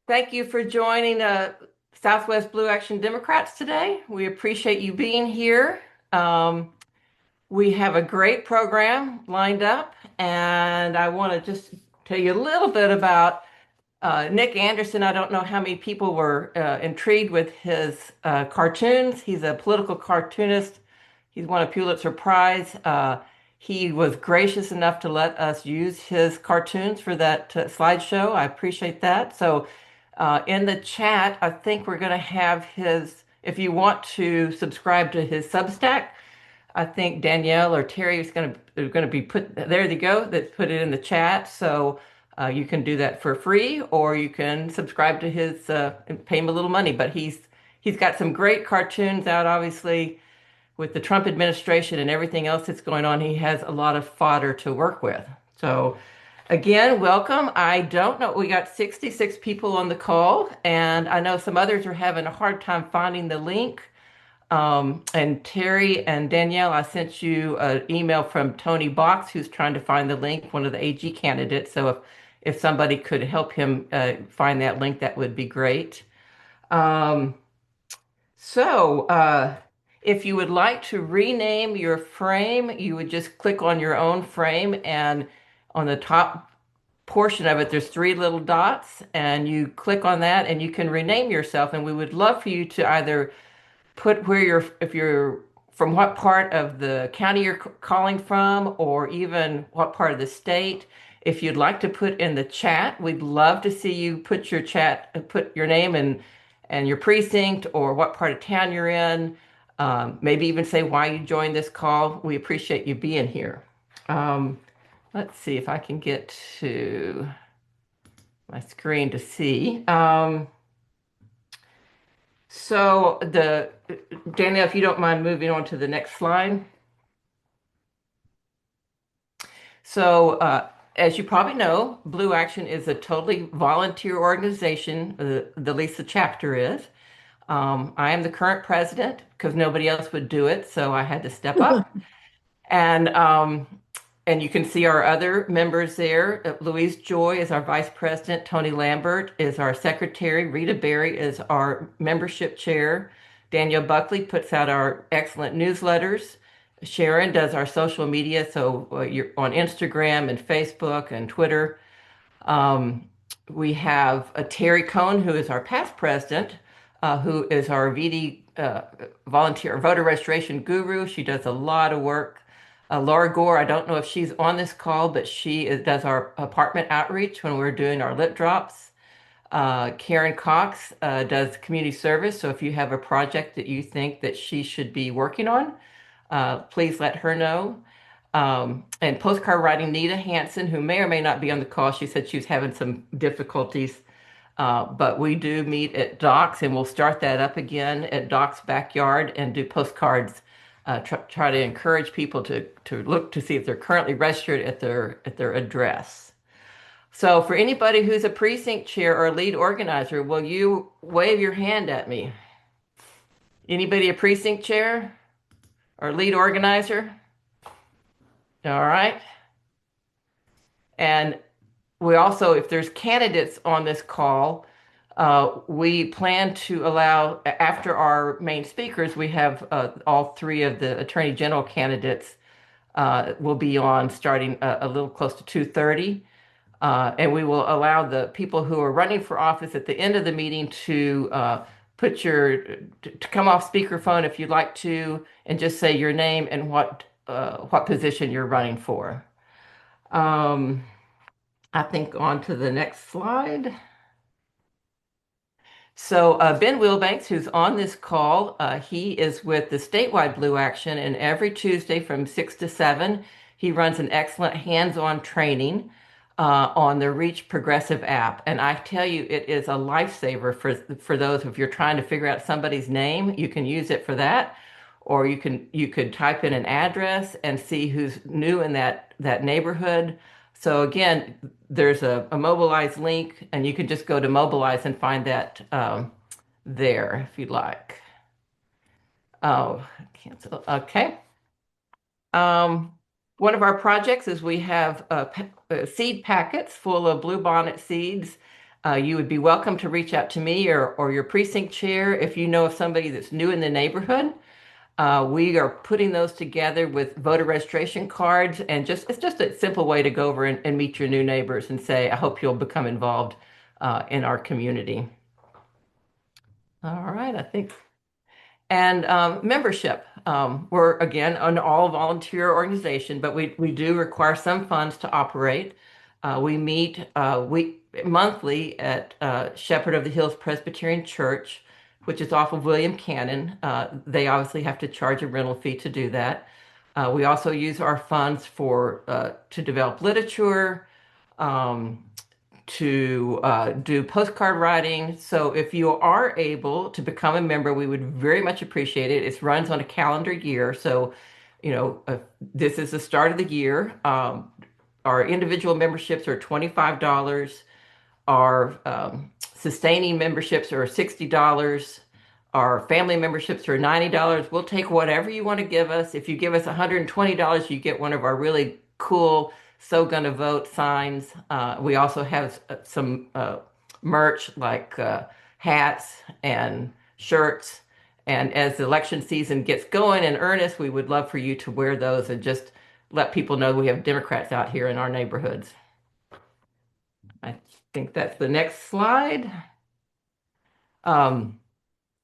Thank you for joining Southwest Blue Action Democrats today. We appreciate you being here. Um, we have a great program lined up, and I want to just tell you a little bit about Nick Anderson. I don't know how many people were intrigued with his cartoons. He's a political cartoonist. He's won a Pulitzer Prize. He was gracious enough to let us use his cartoons for that slideshow. I appreciate that. So, in the chat, I think we're going to have his, if you want to subscribe to his Substack, I think Danielle or Terry is going to be put there. You go. That put it in the chat, so you can do that for free, or you can subscribe to his and pay him a little money. But he's got some great cartoons out. Obviously, with the Trump administration and everything else that's going on, he has a lot of fodder to work with. So, again, welcome. I don't know. We got 66 people on the call, and I know some others are having a hard time finding the link. And Terry and Danielle, I sent you an email from Tony Box, who's trying to find the link, one of the AG candidates. So if somebody could help him find that link, that would be great. Um, so if you would like to rename your frame, you would just click on your own frame, and on the top portion of it, there's three little dots, and you click on that, and you can rename yourself. And we would love for you to either put where you're, if you're from what part of the county you're calling from, or even what part of the state. If you'd like to put in the chat, we'd love to see you put your chat, put your name and your precinct or what part of town you're in. Maybe even say why you joined this call. We appreciate you being here. Um, let's see if I can get to my screen to see. So Danielle, if you don't mind moving on to the next slide. So, as you probably know, Blue Action is a totally volunteer organization. The Lisa chapter is. I am the current president because nobody else would do it, so I had to step up. And and you can see our other members there. Louise Joy is our vice president. Tony Lambert is our secretary. Rita Berry is our membership chair. Danielle Buckley puts out our excellent newsletters. Sharon does our social media, so you're on Instagram and Facebook and Twitter. Um, we have Terry Cohn, who is our past president, who is our VD volunteer voter registration guru. She does a lot of work. Laura Gore, I don't know if she's on this call, but does our apartment outreach when we're doing our lip drops. Karen Cox does community service. So if you have a project that you think that she should be working on, please let her know. And postcard writing Nita Hansen, who may or may not be on the call, she said she was having some difficulties. But we do meet at Doc's, and we'll start that up again at Doc's backyard and do postcards. Try to encourage people to look to see if they're currently registered at their address. So for anybody who's a precinct chair or a lead organizer, will you wave your hand at me? Anybody a precinct chair or lead organizer? All right. And we also, if there's candidates on this call, we plan to allow, after our main speakers, we have all three of the Attorney General candidates will be on starting a little close to 2:30. And we will allow the people who are running for office at the end of the meeting to to come off speakerphone if you'd like to, and just say your name and what position you're running for. Um, I think on to the next slide. So Ben Wilbanks, who's on this call, he is with the statewide Blue Action, and every Tuesday from 6 to 7, he runs an excellent hands-on training on the Reach Progressive app. And I tell you, it is a lifesaver for those, if you're trying to figure out somebody's name, you can use it for that. Or you could type in an address and see who's new in that neighborhood. So again, there's a Mobilize link, and you can just go to Mobilize and find that there if you'd like. Oh, cancel. Okay. Um, one of our projects is we have seed packets full of bluebonnet seeds. You would be welcome to reach out to me or your precinct chair if you know of somebody that's new in the neighborhood. We are putting those together with voter registration cards, and it's just a simple way to go over and meet your new neighbors and say, I hope you'll become involved in our community. All right, I think. And membership. We're again an all volunteer organization, but we do require some funds to operate. We meet monthly at Shepherd of the Hills Presbyterian Church, which is off of William Cannon. They obviously have to charge a rental fee to do that. We also use our funds for to develop literature, um, to do postcard writing. So if you are able to become a member, we would very much appreciate it. It runs on a calendar year. So, this is the start of the year. Our individual memberships are $25. Our sustaining memberships are $60. Our family memberships are $90. We'll take whatever you want to give us. If you give us $120, you get one of our really cool So Gonna Vote signs. We also have some merch like hats and shirts. And as the election season gets going in earnest, we would love for you to wear those and just let people know we have Democrats out here in our neighborhoods. I think that's the next slide. Um,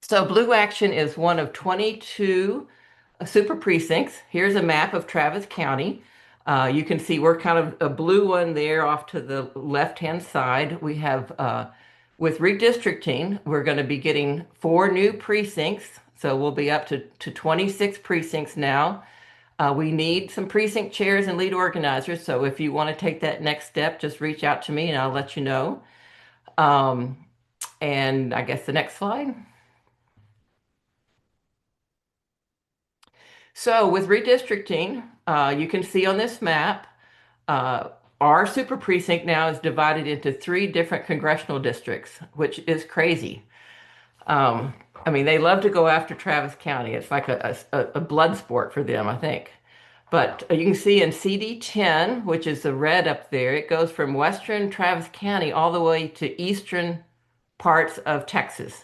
so Blue Action is one of 22 super precincts. Here's a map of Travis County. You can see we're kind of a blue one there off to the left-hand side. We have, with redistricting, we're going to be getting 4 new precincts. So we'll be up to 26 precincts now. We need some precinct chairs and lead organizers. So if you want to take that next step, just reach out to me and I'll let you know. And I guess the next slide. So with redistricting, you can see on this map, our super precinct now is divided into 3 different congressional districts, which is crazy. I mean, they love to go after Travis County. It's like a blood sport for them, I think. But you can see in CD10, which is the red up there, it goes from western Travis County all the way to eastern parts of Texas.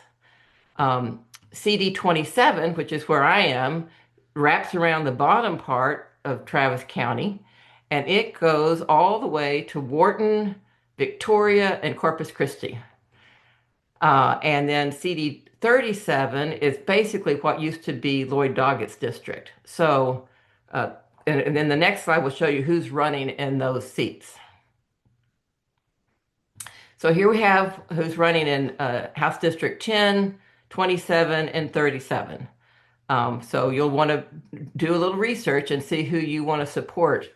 CD27, which is where I am, wraps around the bottom part of Travis County, and it goes all the way to Wharton, Victoria, and Corpus Christi. And then CD37 is basically what used to be Lloyd Doggett's district. So, and then the next slide will show you who's running in those seats. So here we have who's running in House District 10, 27, and 37. So you'll want to do a little research and see who you want to support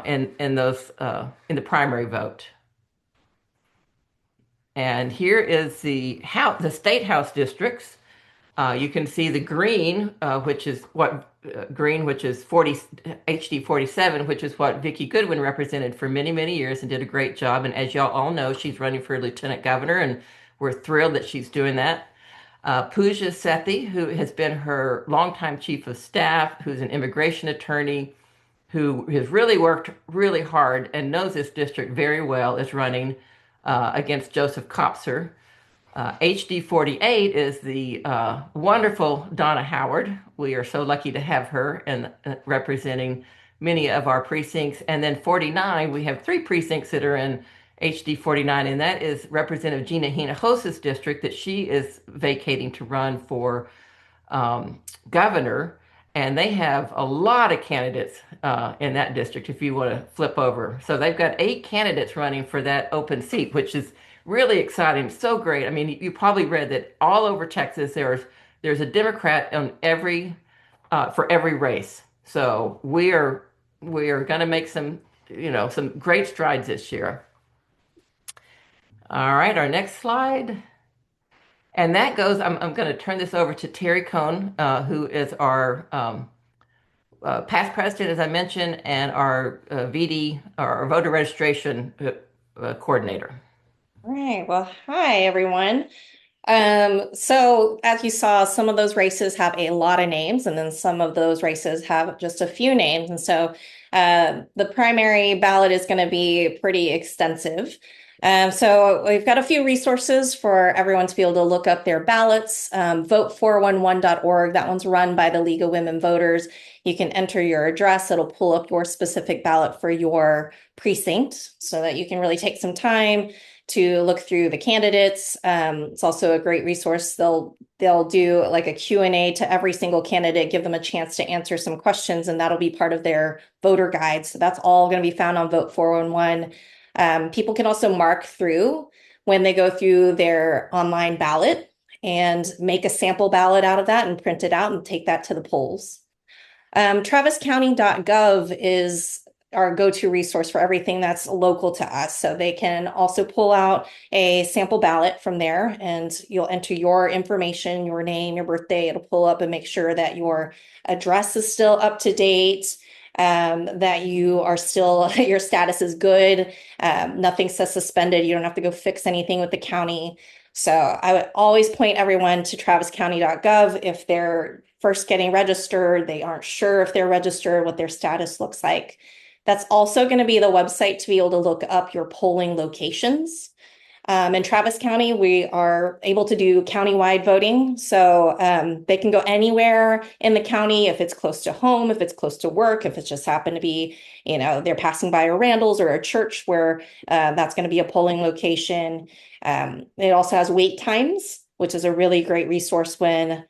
in those in the primary vote. And here is the state house districts. You can see the green, which is which is 40 HD 47, which is what Vicki Goodwin represented for many, many years and did a great job. And as y'all all know, she's running for lieutenant governor, and we're thrilled that she's doing that. Pooja Sethi, who has been her longtime chief of staff, who's an immigration attorney, who has really worked really hard and knows this district very well, is running against Joseph Kopser. HD 48 is the wonderful Donna Howard. We are so lucky to have her and representing many of our precincts. And then 49, we have 3 precincts that are in HD 49, and that is Representative Gina Hinojosa's district that she is vacating to run for governor. And they have a lot of candidates in that district if you want to flip over. So they've got 8 candidates running for that open seat, which is really exciting. So great. I mean, you probably read that all over Texas there's a Democrat on for every race. So we are going to make some great strides this year. All right, our next slide. And that goes, I'm going to turn this over to Terry Cohn, who is our past president, as I mentioned, and our VD, our voter registration coordinator. All right. Well, hi, everyone. So as you saw, some of those races have a lot of names, and then some of those races have just a few names. And so the primary ballot is going to be pretty extensive. So we've got a few resources for everyone to be able to look up their ballots. Vote411.org, that one's run by the League of Women Voters. You can enter your address. It'll pull up your specific ballot for your precinct so that you can really take some time to look through the candidates. It's also a great resource. They'll do like a Q&A to every single candidate, give them a chance to answer some questions, and that'll be part of their voter guide. So that's all going to be found on Vote 411. People can also mark through when they go through their online ballot and make a sample ballot out of that and print it out and take that to the polls. TravisCounty.gov is our go-to resource for everything that's local to us. So they can also pull out a sample ballot from there, and you'll enter your information, your name, your birthday. It'll pull up and make sure that your address is still up to date, that you are still, your status is good. Nothing says suspended. You don't have to go fix anything with the county. So I would always point everyone to traviscounty.gov if they're first getting registered, they aren't sure if they're registered, what their status looks like. That's also going to be the website to be able to look up your polling locations. In Travis County, we are able to do countywide voting. So they can go anywhere in the county if it's close to home, if it's close to work, if it's just happened to be, they're passing by a Randall's or a church where that's going to be a polling location. It also has wait times, which is a really great resource when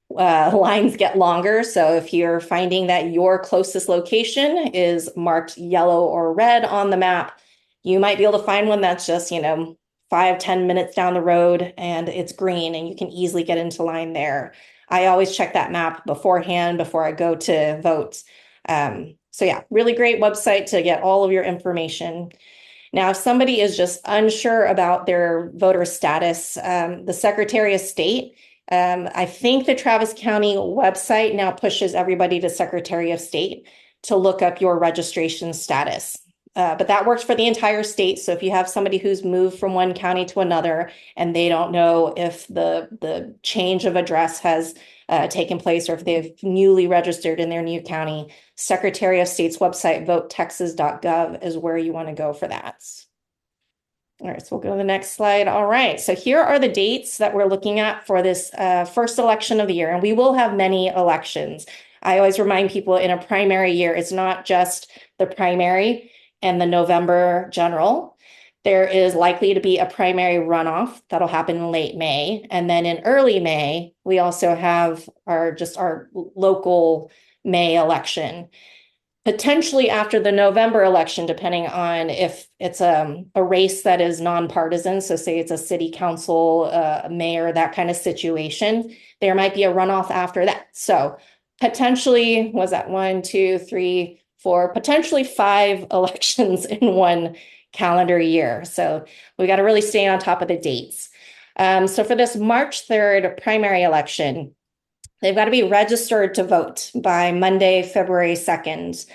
lines get longer. So if you're finding that your closest location is marked yellow or red on the map, you might be able to find one that's just, 5-10 minutes down the road and it's green and you can easily get into line there. I always check that map beforehand before I go to vote. So yeah, really great website to get all of your information. Now, if somebody is just unsure about their voter status, the Secretary of State, I think the Travis County website now pushes everybody to Secretary of State to look up your registration status. But that works for the entire state. So if you have somebody who's moved from one county to another and they don't know if the change of address has taken place or if they've newly registered in their new county, Secretary of State's website, votetexas.gov, is where you want to go for that. All right, so we'll go to the next slide. All right, so here are the dates that we're looking at for this first election of the year, and we will have many elections. I always remind people in a primary year, it's not just the primary and the November general. There is likely to be a primary runoff that'll happen in late May. And then in early May, we also have our local May election. Potentially after the November election, depending on if it's a race that is nonpartisan, so say it's a city council, mayor, that kind of situation, there might be a runoff after that. So potentially, was that 1, 2, 3, 4, potentially 5 elections in one calendar year. So we got to really stay on top of the dates. So for this March 3rd primary election, they've got to be registered to vote by Monday, February 2nd.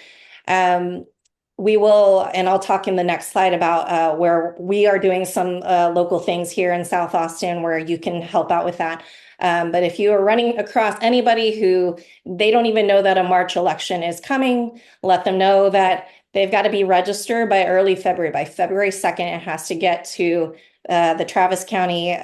We will, and I'll talk in the next slide about where we are doing some local things here in South Austin where you can help out with that. But if you are running across anybody who they don't even know that a March election is coming, let them know that they've got to be registered by early February. By February 2nd, it has to get to the Travis County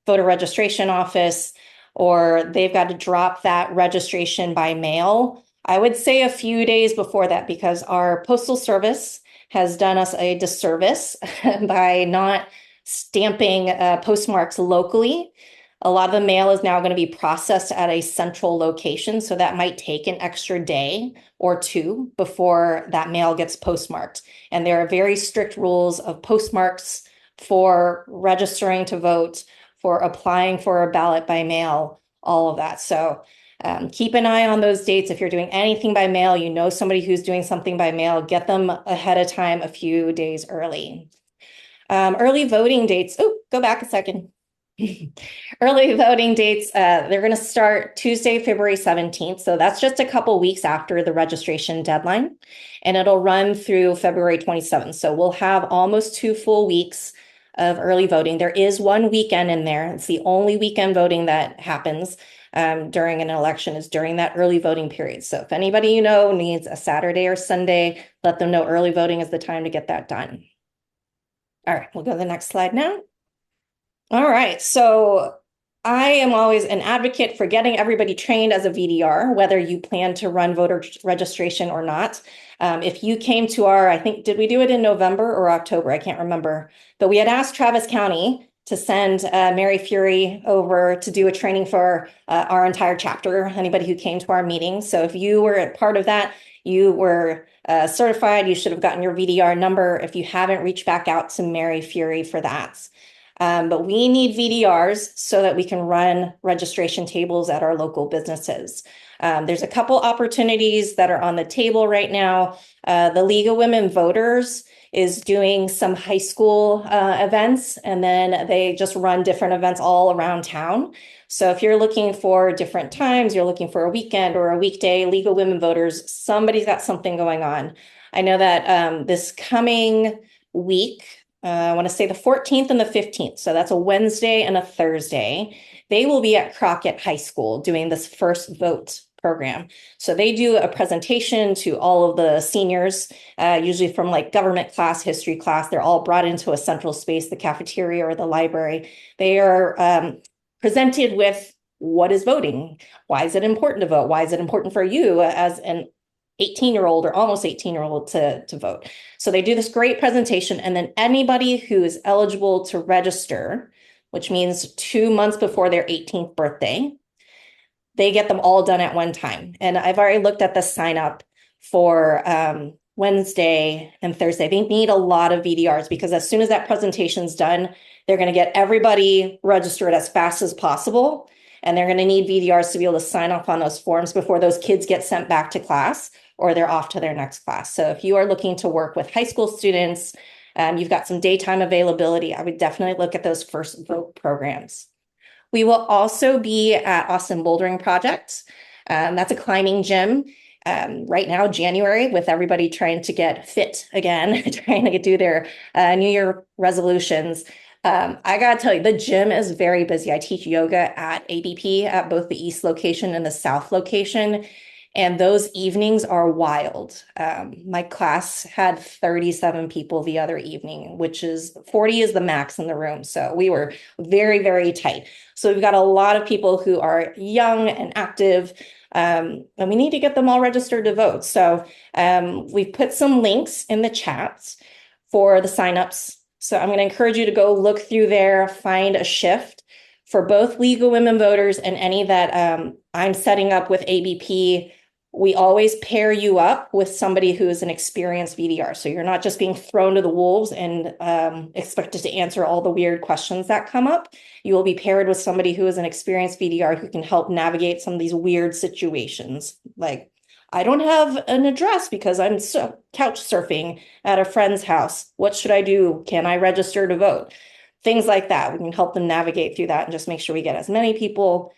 voter registration office, or they've got to drop that registration by mail. I would say a few days before that, because our postal service has done us a disservice by not stamping postmarks locally. A lot of the mail is now going to be processed at a central location, so that might take an extra day or two before that mail gets postmarked. And there are very strict rules of postmarks for registering to vote, for applying for a ballot by mail, all of that. So keep an eye on those dates. If you're doing anything by mail, you know somebody who's doing something by mail, get them ahead of time a few days early. Early voting dates. Oh, go back a second. Early voting dates, they're going to start Tuesday, February 17th. So that's just a couple weeks after the registration deadline, and it'll run through February 27th. So we'll have almost 2 full weeks of early voting. There is one weekend in there. It's the only weekend voting that happens during an election is during that early voting period. So if anybody you know needs a Saturday or Sunday, let them know early voting is the time to get that done. All right, we'll go to the next slide now. All right, so I am always an advocate for getting everybody trained as a VDR, whether you plan to run voter registration or not. If you came to our, I think, did we do it in November or October? I can't remember. But we had asked Travis County to send Mary Fury over to do a training for our entire chapter, anybody who came to our meeting. So if you were a part of that, you were certified, you should have gotten your VDR number. If you haven't, reached back out to Mary Fury for that. But we need VDRs so that we can run registration tables at our local businesses. There's a couple opportunities that are on the table right now. The League of Women Voters is doing some high school events, and then they just run different events all around town. So if you're looking for different times, you're looking for a weekend or a weekday, League of Women Voters, somebody's got something going on. I know that this coming week, I want to say the 14th and the 15th. So that's a Wednesday and a Thursday. They will be at Crockett High School doing this First Vote program. So they do a presentation to all of the seniors, usually from like government class, history class. They're all brought into a central space, the cafeteria or the library. They are presented with what is voting? Why is it important to vote? Why is it important for you as an 18-year-old or almost 18-year-old to vote? So they do this great presentation, and then anybody who is eligible to register, which means 2 months before their 18th birthday, they get them all done at one time. And I've already looked at the sign up for Wednesday and Thursday. They need a lot of VDRs because as soon as that presentation's done, they're going to get everybody registered as fast as possible. And they're going to need VDRs to be able to sign off on those forms before those kids get sent back to class or they're off to their next class. So if you are looking to work with high school students, you've got some daytime availability, I would definitely look at those First Vote programs. We will also be at Austin Bouldering Project. That's a climbing gym. Right now, January, with everybody trying to get fit again, trying to do their New Year resolutions. I gotta tell you, the gym is very busy. I teach yoga at ABP at both the East location and the South location, and those evenings are wild. My class had 37 people the other evening, which is 40 is the max in the room. So we were very, very tight. So we've got a lot of people who are young and active, and we need to get them all registered to vote. So we've put some links in the chat for the signups. So I'm going to encourage you to go look through there, find a shift for both League of Women Voters and any that I'm setting up with ABP. We always pair you up with somebody who is an experienced VDR. So you're not just being thrown to the wolves and expected to answer all the weird questions that come up. You will be paired with somebody who is an experienced VDR who can help navigate some of these weird situations. Like, I don't have an address because I'm couch surfing at a friend's house. What should I do? Can I register to vote? Things like that. We can help them navigate through that and just make sure we get as many people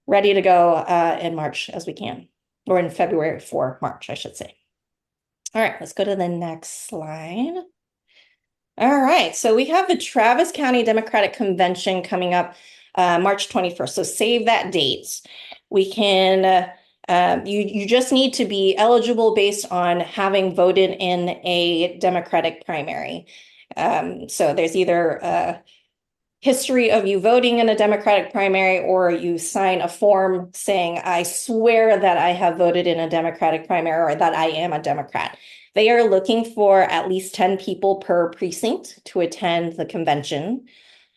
ready to go in March as we can. Or in February for March, I should say. All right, let's go to the next slide. All right, so we have the Travis County Democratic Convention coming up March 21st. So save that date. We can, you just need to be eligible based on having voted in a Democratic primary. So there's either history of you voting in a Democratic primary, or you sign a form saying, I swear that I have voted in a Democratic primary or that I am a Democrat. They are looking for at least 10 people per precinct to attend the convention.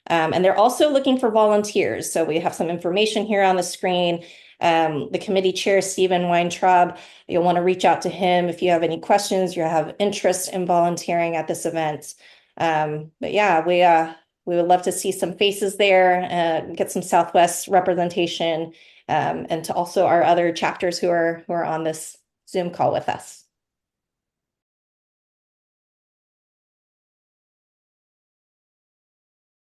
And they're also looking for volunteers. So we have some information here on the screen. The committee chair, Stephen Weintraub, you'll want to reach out to him if you have any questions, you have interest in volunteering at this event. But yeah, we would love to see some faces there, get some Southwest representation, and to also our other chapters who are on this Zoom call with us.